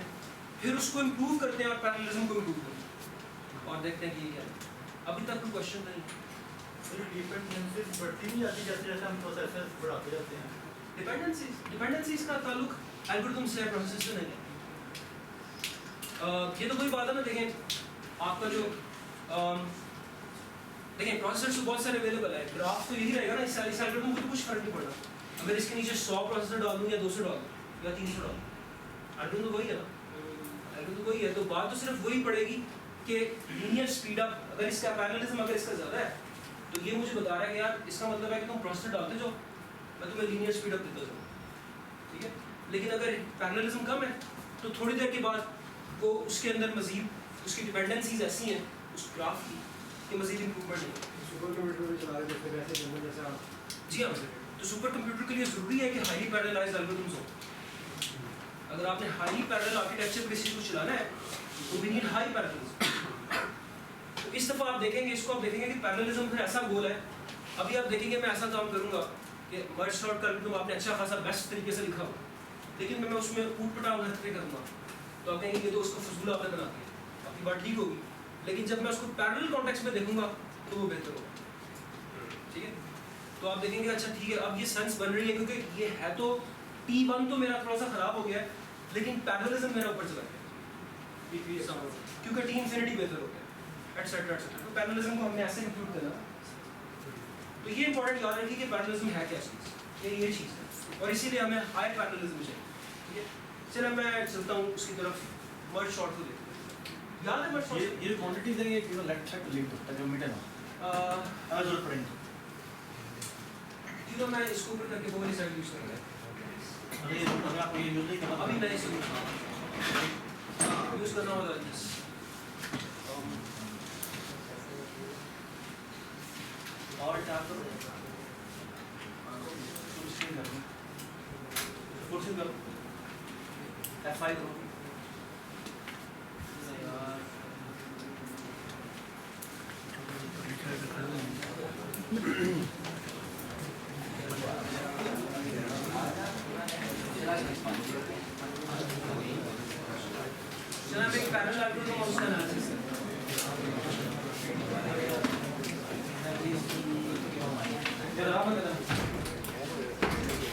फिर उसको इम्प्रूव करते हैं और पैरेललिज्म को इम्प्रूव करते हैं और देखते हैं कि ये क्या है। अभी तक कोई क्वेश्चन नहीं। डिपेंडेंसीज बढ़ती नहीं जाती जैसे जैसे हम प्रोसेसर बढ़ाते जाते हैं। डिपेंडेंसीज का ताल्लुक एल्गोरिथम से है, प्रोसेसर से नहीं है। ये तो कोई बात है ना। देखें आपका जो देखें प्रोसेसर बहुत सारे अवेलेबल है, ग्राफ तो यही रहेगा ना। इस एल्गोरिथम को तो कुछ फर्क नहीं पड़ना अगर इसके नीचे 100 प्रोसेसर डाल दूँ या 200 डाल दूँ या 300 डाल दूँ, एल्गोरिथम तो वही है ना, एल्गोरिथम तो वही है। तो बात तो सिर्फ वही पड़ेगी कि लीनियर स्पीड अप, अगर इसका पैरेललिज्म अगर इसका ज़्यादा है तो ये मुझे बता रहा है कि यार इसका मतलब है कि तुम प्रोसेसर डालते जाओ, मैं तुम्हें लीनियर स्पीड अप देता जाऊँ, ठीक है। लेकिन अगर पैरेललिज्म कम है तो थोड़ी देर के बाद वो उसके अंदर मजीद उसकी डिपेंडेंसीज ऐसी हैं उस ग्राफ की कि मजीद इंप्रूवमेंट नहीं। सुपर कंप्यूटर भी चला रहे थे वैसे जैसे जैसे आप। जी हाँ, तो सुपर कंप्यूटर के लिए ज़रूरी है कि हाईली पैरेललाइज्ड एल्गोरिथम्स हो। अगर आपने हाईली पैरेलल आर्किटेक्चर पे किसी को चलाना है तो वी नीड हाई पैरेललिज्म। तो इस दफ़ा आप देखेंगे, इसको आप देखेंगे कि पैरेललिज्म फिर ऐसा गोल है। अभी आप देखेंगे मैं ऐसा काम करूँगा कि मर्ज सॉर्ट का एल्गोरिथम आपने अच्छा खासा बेस्ट तरीके से लिखा हो, लेकिन मैं उसमें ऊट पटांग हरकतें करूँगा तो आप कहेंगे कि तो उसको फजूल आपने बना दिया। आपकी बात ठीक होगी, लेकिन जब मैं उसको पैरेलल कॉन्टेक्स्ट में देखूंगा तो वो बेहतर होगा, ठीक है। तो आप देखेंगे अच्छा ठीक है, अब ये सेंस बन रही है क्योंकि ये है तो T1 तो मेरा थोड़ा सा खराब हो गया है, लेकिन पैरेललिज्म मेरा ऊपर चला गया क्योंकि T इंफिनिटी बेहतर हो गया, एटसेट्रा एटसेट्रा। तो पैरेललिज्म को हमने ऐसे इंक्लूड करना। तो ये इंपॉर्टेंट याद रखिए कि पैरेललिज्म है क्या चीज़, ये चीज़ है और इसीलिए हमें हाई पैरेललिज्म चाहिए, ठीक है। चलो मैं चलता हूँ उसकी तरफ, मर्ज शॉर्ट को देखते हैं। याद है मर्ज शॉर्ट? ये क्वांटिटीज है, ये लेफ्ट साइड लिंक होता है जो मिडल है जरूरत पड़ेगी। ठीक है, मैं इसको ऊपर करके वो वाली साइड यूज़ करूँगा। अरे अगर आप ये यूज नहीं करना अभी नहीं यूज़ करना होगा दिस। और क्या करो फुल स्क्रीन करो F5 करो। चला मैं एक पैरेलल एल्गोरिथम और उसका एनालिसिस करता हूं।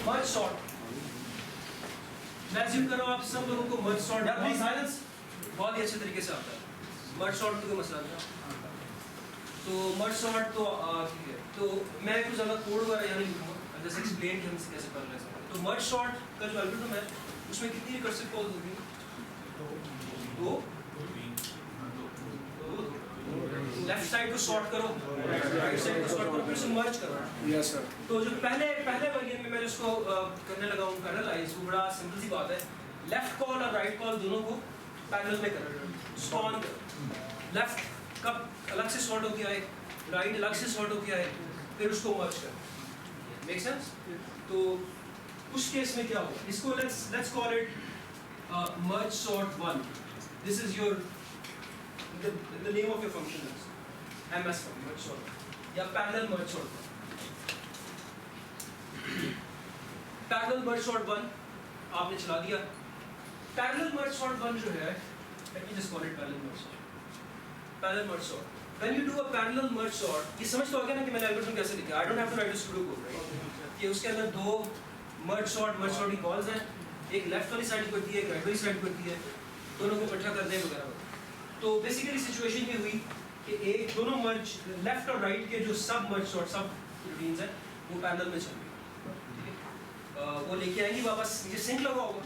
मर्ज सॉर्ट मैं अज्यूम कर रहा हूं आप सब लोगों को मर्ज सॉर्ट साइलेंस बहुत ही अच्छे तरीके से आता है। मर्ज सॉर्ट तो कोई मसला नहीं। तो मर्ज सॉर्ट तो ठीक है, तो मैं कुछ ज़्यादा कोड वगैरह यहाँ नहीं लिखूंगा, जैसे एक्सप्लेन कि हम इसे कैसे कर लेते हैं। तो मर्ज सॉर्ट का जो एल्गोरिथम है उसमें कितनी रिकर्सिव कॉल्स होगी? दो। लेफ्ट साइड को सॉर्ट करो, राइट साइड को सॉर्ट करो, फिर उसे मर्ज करो। Yes sir. तो जो पहले वर्जन में मैं जिसको करने लगा हूँ पैरेललाइज, वो बड़ा सिंपल सी बात है। लेफ्ट कॉल और राइट कॉल दोनों को पैरेलल में करो, स्पॉन करो। लेफ्ट कब अलग से सॉर्ट होके आए, राइट अलग से सॉर्ट होके आए, फिर उसको मर्ज करो। Make sense? तो उस केस में क्या होगा, इसको let's call it merge sort 1. This is your the name of your function is ms function, merge sort या parallel merge sort 1. parallel merge sort 1 आपने चला दिया। parallel merge sort 1 जो है, let me just call it parallel merge sort. parallel merge sort, when you do a parallel merge sort, ये समझ तो आ गया ना कि मैंने एल्गोरिथम कैसे लिखा। I don't have to write a pseudo code, right? कि उसके अंदर दो merge sort की कॉल्स हैं, एक लेफ्ट वाली साइड करती है, एक राइट वाली साइड करती है, दोनों को इकट्ठा कर दें वगैरह। तो बेसिकली सिचुएशन ये हुई कि एक दोनों मर्ज लेफ्ट और राइट के जो सब मर्ज और सब रूटीन्स हैं वो पैरेलल में चल रही है। वो लेके आएंगी वापस, ये सिंक लगा होगा,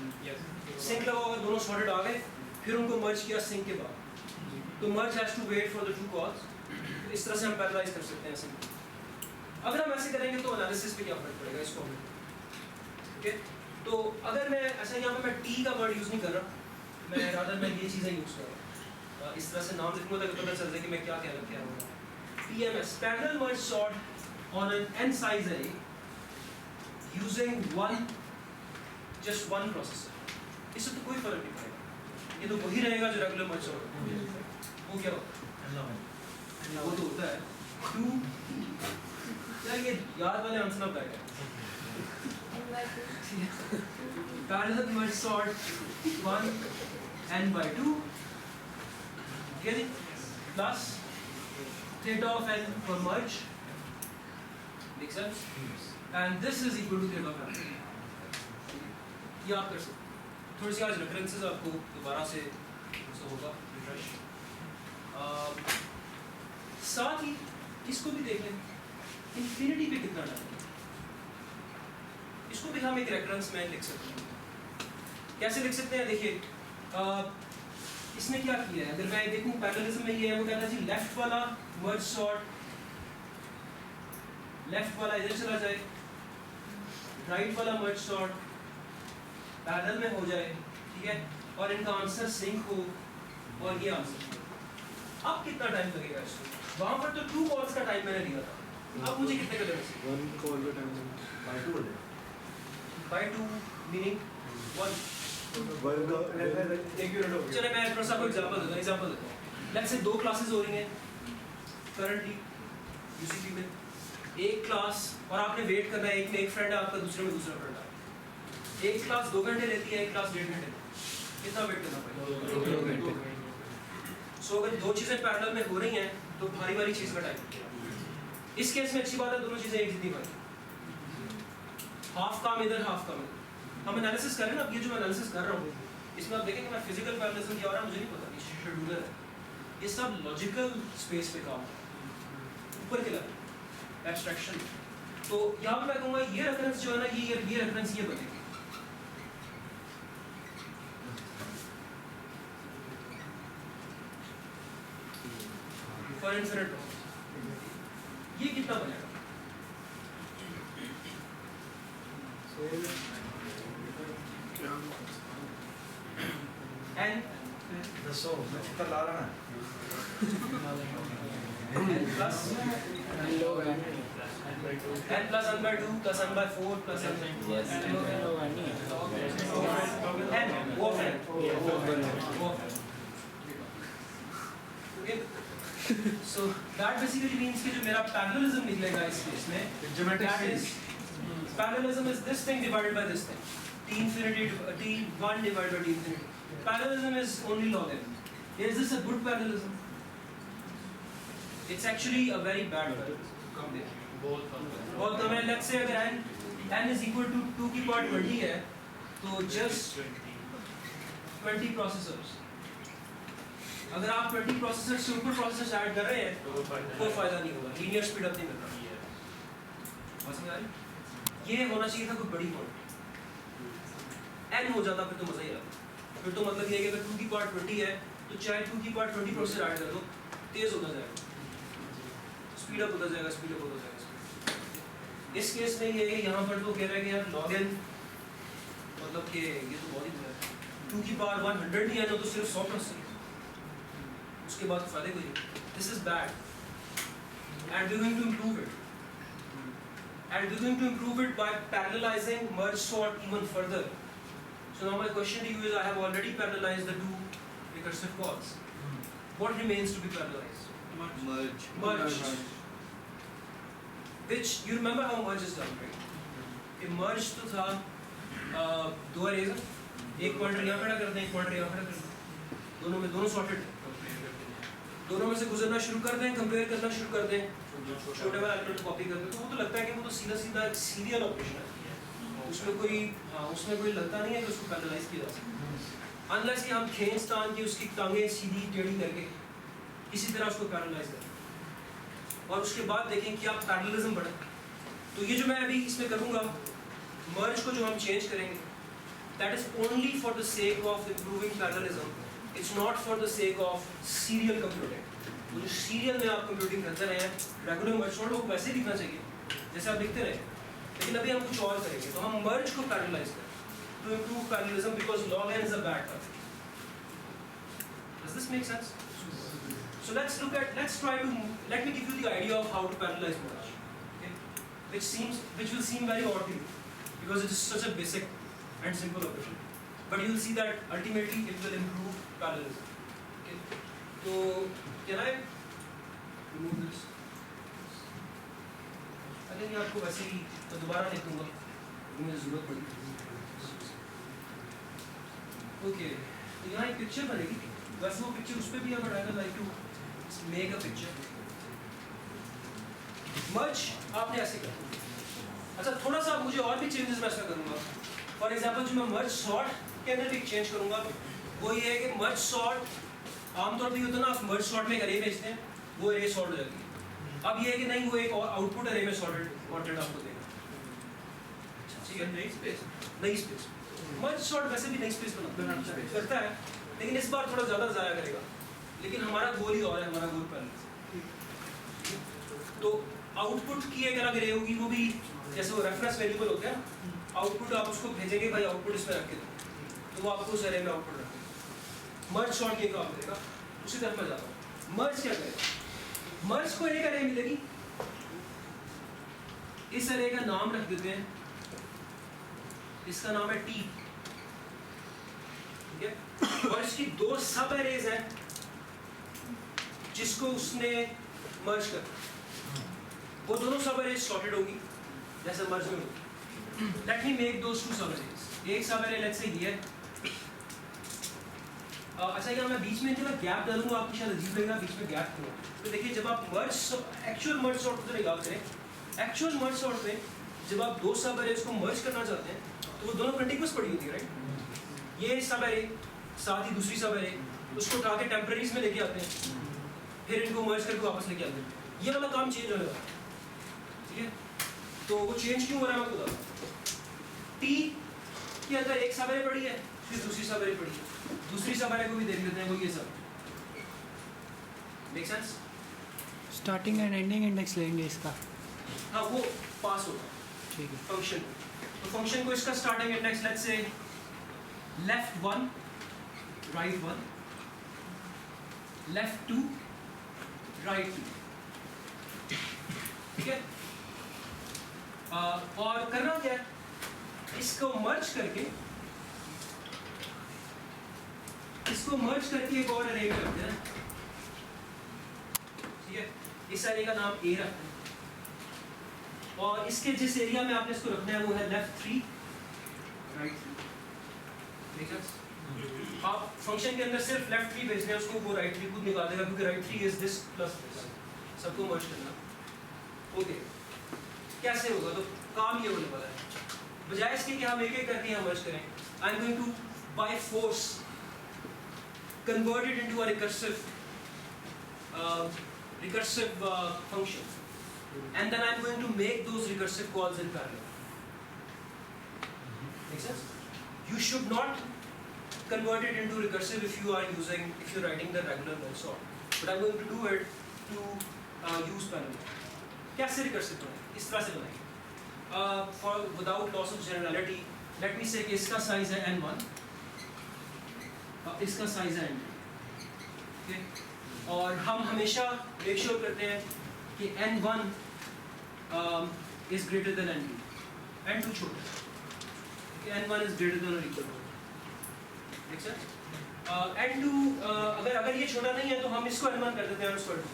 सिंक लगा होगा, दोनों सॉर्टेड आ गए, फिर उनको मर्ज किया सिंक के बाद, तो merge has to wait for the two calls. तो इस तरह से हम पैरेललाइज कर सकते हैं सिंक। अगर हम ऐसे करेंगे तो एनालिसिस पे क्या फर्क पड़ेगा इसको हमें, ओके। तो अगर मैं ऐसा यहाँ पे मैं टी का वर्ड यूज़ नहीं कर रहा, मैं रादर मैं ये चीज़ें यूज़ कर रहा हूँ, इस तरह से नाम लिखूँगा ताकि पता चल जाए कि मैं क्या कह रहा हूँ। PMS, parallel merge sort on an n size array using just one processor। इससे तो कोई फर्क नहीं पड़ेगा, ये तो वही रहेगा जो रेगुलर मर्ज सॉर्ट है। वो क्या होता है? वो तो होता है 2, यार ये याद वाले आंसर ना बताएगा। Parallel merge sort 1 n/2 plus theta of n for merge, make sense? And this is equal to theta of n। ये आप कर सकते, थोड़ी सी आज रेफरेंसेस आपको दोबारा से होगा रिफ्रेश। साथ ही इसको भी देख लें, इन्फिनिटी पे कितना टाइम, इसको भी हम एक रेफरेंस में लिख सकते हैं। कैसे लिख सकते हैं? देखिए इसने क्या किया है, अगर मैं देखूं पैरेललिज्म में ये है, वो कहता है जी लेफ्ट वाला मर्ज सॉर्ट, लेफ्ट वाला इधर चला जाए, राइट वाला मर्ज सॉर्ट पैरेलल में हो जाए, ठीक है, और इनका आंसर सिंक हो, और ये आंसर। अब कितना टाइम लगेगा इसको? वहां पर तो 2 कॉल्स का टाइम मैंने लिया था, अब मुझे कितने का लगेगा? 1 कॉल का टाइम by 2 मीनिंग 1। एक यूनिट हो गया। चले मैं थोड़ा सा आपको एग्जांपल देता हूँ। लेट्स से 2 क्लासेस हो रही हैं करंटली यूसीपी में, एक क्लास, और आपने वेट करना है, एक में एक फ्रेंड है आपका, दूसरे में दूसरा फ्रेंड है। एक क्लास 2 घंटे लेती है, एक क्लास 1.5 घंटे। कितना वेट करना पड़ेगा? 2 घंटे। सो अगर 2 चीज़ें पैरेलल में हो रही हैं तो भारी वाली चीज़ का टाइम। इस केस में अच्छी बात है, दोनों चीज़ें एक जितनी भारी, हाफ काम इधर हाफ काम इधर। हम एनालिसिस कर रहे हैं ना, अब ये जो मैं एनालिसिस कर रहा हूँ इसमें आप देखेंगे मैं फिजिकल पैरेललिज्म क्या हो रहा है मुझे नहीं पता, ये शेड्यूलर है, ये सब लॉजिकल स्पेस पे काम है, ऊपर के लेवल एब्स्ट्रैक्शन। तो यहाँ पे मैं कहूँगा ये रेफरेंस जो है ना, ये रेफरेंस ये बनेगी। फॉर इन्फिनिट ये कितना बनेगा? n दसो मैं चित्र ला रहा n plus n/2 plus n/4 plus n वो है so that basically means कि जो मेरा parallelism निकलेगा इस केस में, that is parallelism is this thing divided by this thing, t infinity t1 divided by t infinity. Parallelism is only log n. Is this a good parallelism? It's actually a very bad parallelism. बहुत कम है। Let's say अगर n is equal to 2 की power 20 है, तो just 20 processors। अगर आप 20 processor से ऊपर प्रोसेसर ऐड कर रहे हैं तो कोई फायदा नहीं होगा, लीनियर स्पीड अप नहीं मिल रहा। समझ आ रही? ये होना चाहिए था कोई बड़ी क्वांटिटी, n हो जाता फिर तो मजा ही आता। फिर तो मतलब ये है कि अगर 2 की पावर 20 है तो चाहे 2 की पावर 20 प्रोसेसर ऐड कर दो, तेज होता जाएगा, स्पीड अप होता जाएगा, स्पीड अप होता जाएगा। इस केस में ये है यहाँ पर तो कह रहा है कि यार log n मतलब कि ये तो बहुत ही बुरा है। 2 की पावर 100 ही है तो सिर्फ 100 प्रोसेसर, उसके बाद फायदे कोई नहीं। This is bad, and we're going to improve it. And we're going to improve it by parallelizing merge sort even further. So now my question to you is, I have already parallelized the 2 recursive calls. What remains to be parallelized? Merge. Which you remember how merge is done, right? कि merge तो था 2 arrays हैं, एक pointer यहाँ खड़ा करते हैं, एक पॉइंटर यहाँ खड़ा करते हैं, दोनों में दोनों sorted हैं, दोनों में से गुजरना शुरू कर दें, कंपेयर करना शुरू कर दें, छोटे वाला एलिमेंट कॉपी कर दें, तो वो तो लगता है कि वो तो सीधा सीधा एक सीरियल ऑपरेशन है, उसमें कोई लगता नहीं है कि उसको पैरेललाइज किया जा सकता, अनलेस कि हम खींचतान की उसकी टांगें सीधी टेढ़ी करके इसी तरह उसको पैरेललाइज करें और उसके बाद देखें कि आप पैरेललिज्म बढ़े। तो ये जो मैं अभी इसमें करूँगा मर्ज को जो हम चेंज करेंगे that is only for the sake of improving parallelism, it's not for the sake of serial computing. वो जो सीरियल में आप कंप्यूटिंग करते रहे हैं रेगुलर मर्ज सॉर्ट को वैसे दिखना चाहिए जैसे आप लिखते रहे, लेकिन अभी हम कुछ और करेंगे। तो हम मर्ज को पैरेललाइज करें to improve parallelism because log n is a bad term. Does this make sense? So let's let me give you the idea of how to parallelize merge, okay? Which will seem very odd to you because it is such a basic and simple operation, but you will see that ultimately it will improve parallelism, okay? So can I remove this? I think आपको वैसे ही तो दोबारा लिख दूंगा, मुझे जरूरत पड़ी। Okay, तो यहाँ एक पिक्चर बनेगी, वैसे वो पिक्चर उस पर भी अगर I like to make a picture. Merge आपने ऐसे कर, अच्छा थोड़ा सा मुझे और भी चेंजेस मैं इसमें करूँगा। फॉर एग्जांपल जो मैं मर्ज सॉर्ट के अंदर भी चेंज करूँगा वो ये है कि मर्ज सॉर्ट आमतौर पर ये होता है ना, आप मर्ज सॉर्ट में एक अरे भेजते हैं, वो अरे सॉर्ट हो जाती है। अब ये है कि नहीं, वो एक और आउटपुट अरे में सॉर्टेड कंटेंट आपको देगा, ठीक है? नई स्पेस मर्ज सॉर्ट वैसे भी नई स्पेस बनाता करता है, लेकिन इस बार थोड़ा ज़्यादा ज़ाया करेगा। लेकिन हमारा गोल ही और है, हमारा गोल पहले। तो आउटपुट की एक अलग अरे होगी, वो भी जैसे वो रेफरेंस वेरिएबल होता है, आउटपुट आप उसको भेजेंगे भाई आउटपुट इसमें रख के दो, तो वो आपको उस अरे में आउटपुट रखेगा। मर्ज सॉर्ट ये काम करेगा, उसी तरफ मैं जाता हूँ। मर्ज क्या करेगा? मर्ज को एक अरे मिलेगी, इस अरे का नाम रख देते हैं, इसका नाम है टी, ठीक है? और इसकी दो सब अरेज हैं जिसको उसने मर्ज कर, वो दोनों सब अरेज सॉर्टेड होगी जैसे मर्ज में होगी। Let me make those two सब अरेज। एक सब अरे लेट्स से ये है, अच्छा क्या मैं बीच में जो गैप डालूंगा आपको शायद अजीब लगेगा, बीच में गैप दूंगा। तो देखिए जब आप मर्ज एक्चुअल मर्ज सॉर्ट को याद करें, एक्चुअल मर्ज सॉर्ट में जब आप दो सब अरेज को मर्ज करना चाहते हैं तो वो दोनों कंटिन्यूअस पड़ी होती है, राइट? ये सब अरे साथ ही दूसरी सब अरे, उसको उठा के टेम्परेरीज में लेके आते हैं, फिर इनको मर्ज करके वापस लेके आते हैं। ये वाला काम चेंज होने वाला है, ठीक है? तो वो चेंज क्यों हो रहा है मैं आपको बताऊँ। टी के अंदर एक सब अरे पड़ी है, फिर दूसरी सब अरे पड़ी है, दूसरी सब अरे को भी देख लेते हैं, वो ये सब make sense? Starting and ending index लेंगे इसका, हाँ वो पास होगा ठीक है? फंक्शन, तो फंक्शन को इसका starting index let's say left 1 right 1 left 2 right 2, ठीक है? और करना क्या है, इसको मर्ज करके एक और अरे में रखते हैं, ठीक है? इस अरे का नाम ए रखते हैं और इसके जिस एरिया में आपने इसको रखना है वो है लेफ्ट 3 राइट 3, ठीक है? आप फंक्शन के अंदर सिर्फ लेफ्ट 3 भेजने हैं, उसको वो राइट 3 खुद निकाल देगा क्योंकि right 3 is this plus this, सबको मर्ज करना। ओके, कैसे होगा? तो काम ये होने वाला है, बजाय इसके कि हम एक एक करके यहाँ मर्ज करें, I am going to by force convert it into a recursive function, and then I'm going to make those recursive calls in parallel. Make sense? You should not convert it into recursive if you're writing the regular merge sort, but I'm going to do it to use parallel. कैसे recursive बनाएं? इस तरह से बनाएं, for without loss of generality, let me say कि इसका size है n1, इसका साइज है n2, ठीक है? और हम हमेशा मेक श्योर करते हैं कि n1 is greater than n2, n2 छोटा है, ठीक है? n1 इज ग्रेटर देन और इक्वल टू, ठीक है? n2 अगर ये छोटा नहीं है तो हम इसको n1 कर देते हैं, इसको n2,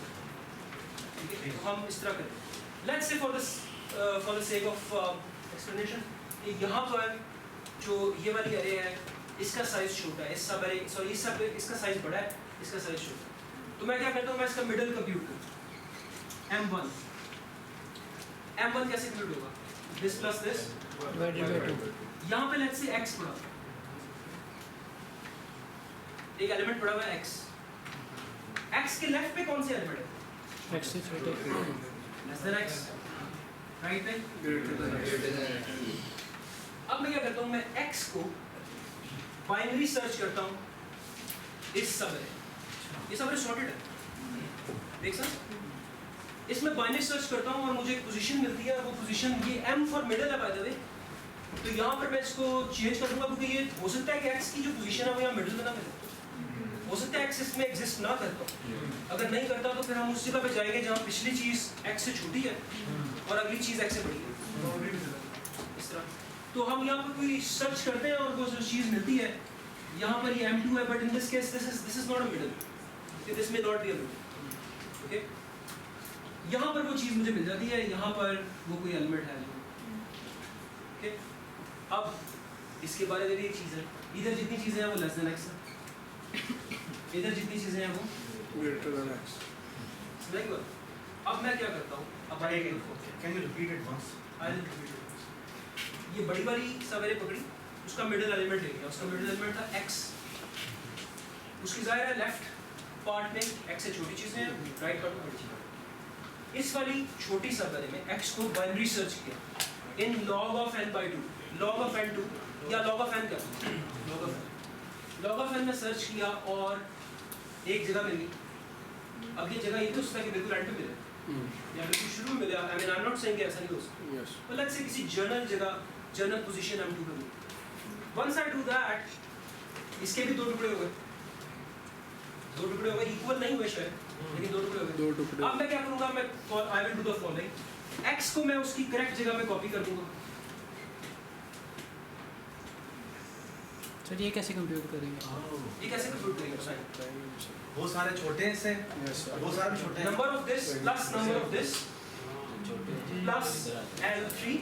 ठीक है? तो हम इस तरह करते हैं। Let's say for the sake of explanation, यहाँ पर जो ये वाली अरे है इसका साइज छोटा है, इसका साइज बड़ा है, इसका साइज छोटा है। तो मैं क्या करता हूँ, मैं इसका मिडल कंप्यूट करता हूँ, m1 कैसे कंप्यूट होगा? This plus this divided by 2, यहाँ पे लेट्स से x पड़ा, एक एलिमेंट पड़ा हुआ है x के लेफ्ट पे कौन से एलिमेंट है? x से छोटे, लेस देन x, राइट पे अब मैं क्या करता हूँ, मैं x को बाइनरी सर्च करता हूँ इस सबरे, ये सबरे सॉर्टेड है, देख सकते, इसमें बाइनरी सर्च करता हूँ और मुझे एक पोजीशन मिलती है, और वो पोजीशन ये m फॉर मिडल है बाय द वे, तो यहाँ पर मैं इसको चेंज कर दूंगा क्योंकि ये हो सकता है कि x की जो पोजीशन है वो यहाँ मिडल में ना मिले, हो सकता है x इसमें एग्जिस्ट ना करता हो, अगर नहीं करता तो फिर हम उस जगह पे जाएंगे जहाँ पिछली चीज़ x से छोटी है और अगली चीज़ x से बड़ी है, इस तरह। तो हम यहाँ पर कोई सर्च करते हैं और वो जो चीज़ मिलती है, यहाँ पर ये m2 है, but in this case this is not a middle, this may not be a middle, okay. यहाँ पर वो चीज़ मुझे मिल जाती है, यहाँ पर वो कोई एलिमेंट है जो, ओके। अब इसके बारे में भी एक चीज़ है, इधर जितनी चीज़ें हैं वो लेस देन x है, इधर जितनी चीज़ें हैं वो Greater than x. समझ गए? अब मैं क्या करता हूँ, अब Can you repeat it once? ये बड़ी वाली सवेरे पकड़ी, उसका मिडिल एलिमेंट ले लिया, उसका मिडिल एलिमेंट था x, उसकी जाहिर है लेफ्ट पार्ट में x से छोटी चीज़ें हैं, राइट पार्ट में बड़ी चीज़ें। इस वाली छोटी सवेरे में x को बाइनरी सर्च किया इन log of n by 2, log of n2 या log of n क्या, log of n में सर्च किया और एक जगह मिली। अब ये जगह ये तो उसका कि बिल्कुल एंड पे मिले या बिल्कुल शुरू में मिले, I mean I am not saying कि ऐसा नहीं हो सकता, Yes. but let's say किसी जनरल जगह, जनरल पोजीशन m2 पे मिली। Once I do that, इसके भी दो टुकड़े हो गए, दो टुकड़े हो गए, इक्वल नहीं हुए शायद, लेकिन दो टुकड़े हो गए। दो टुकड़े। अब मैं क्या करूँगा, मैं I will do the following, x को मैं उसकी करेक्ट जगह पे कॉपी कर दूंगा। सर ये कैसे कंप्यूट करेंगे? ये कैसे कंप्यूट करेंगे साइन? वो सारे छोटे हैं इससे, वो सारे भी छोटे हैं। Number of this plus number of this plus L3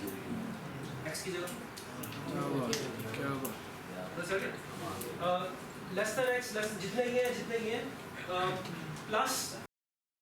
x की जगह क्या बात। लेस देन x, लेस जितने ही हैं प्लस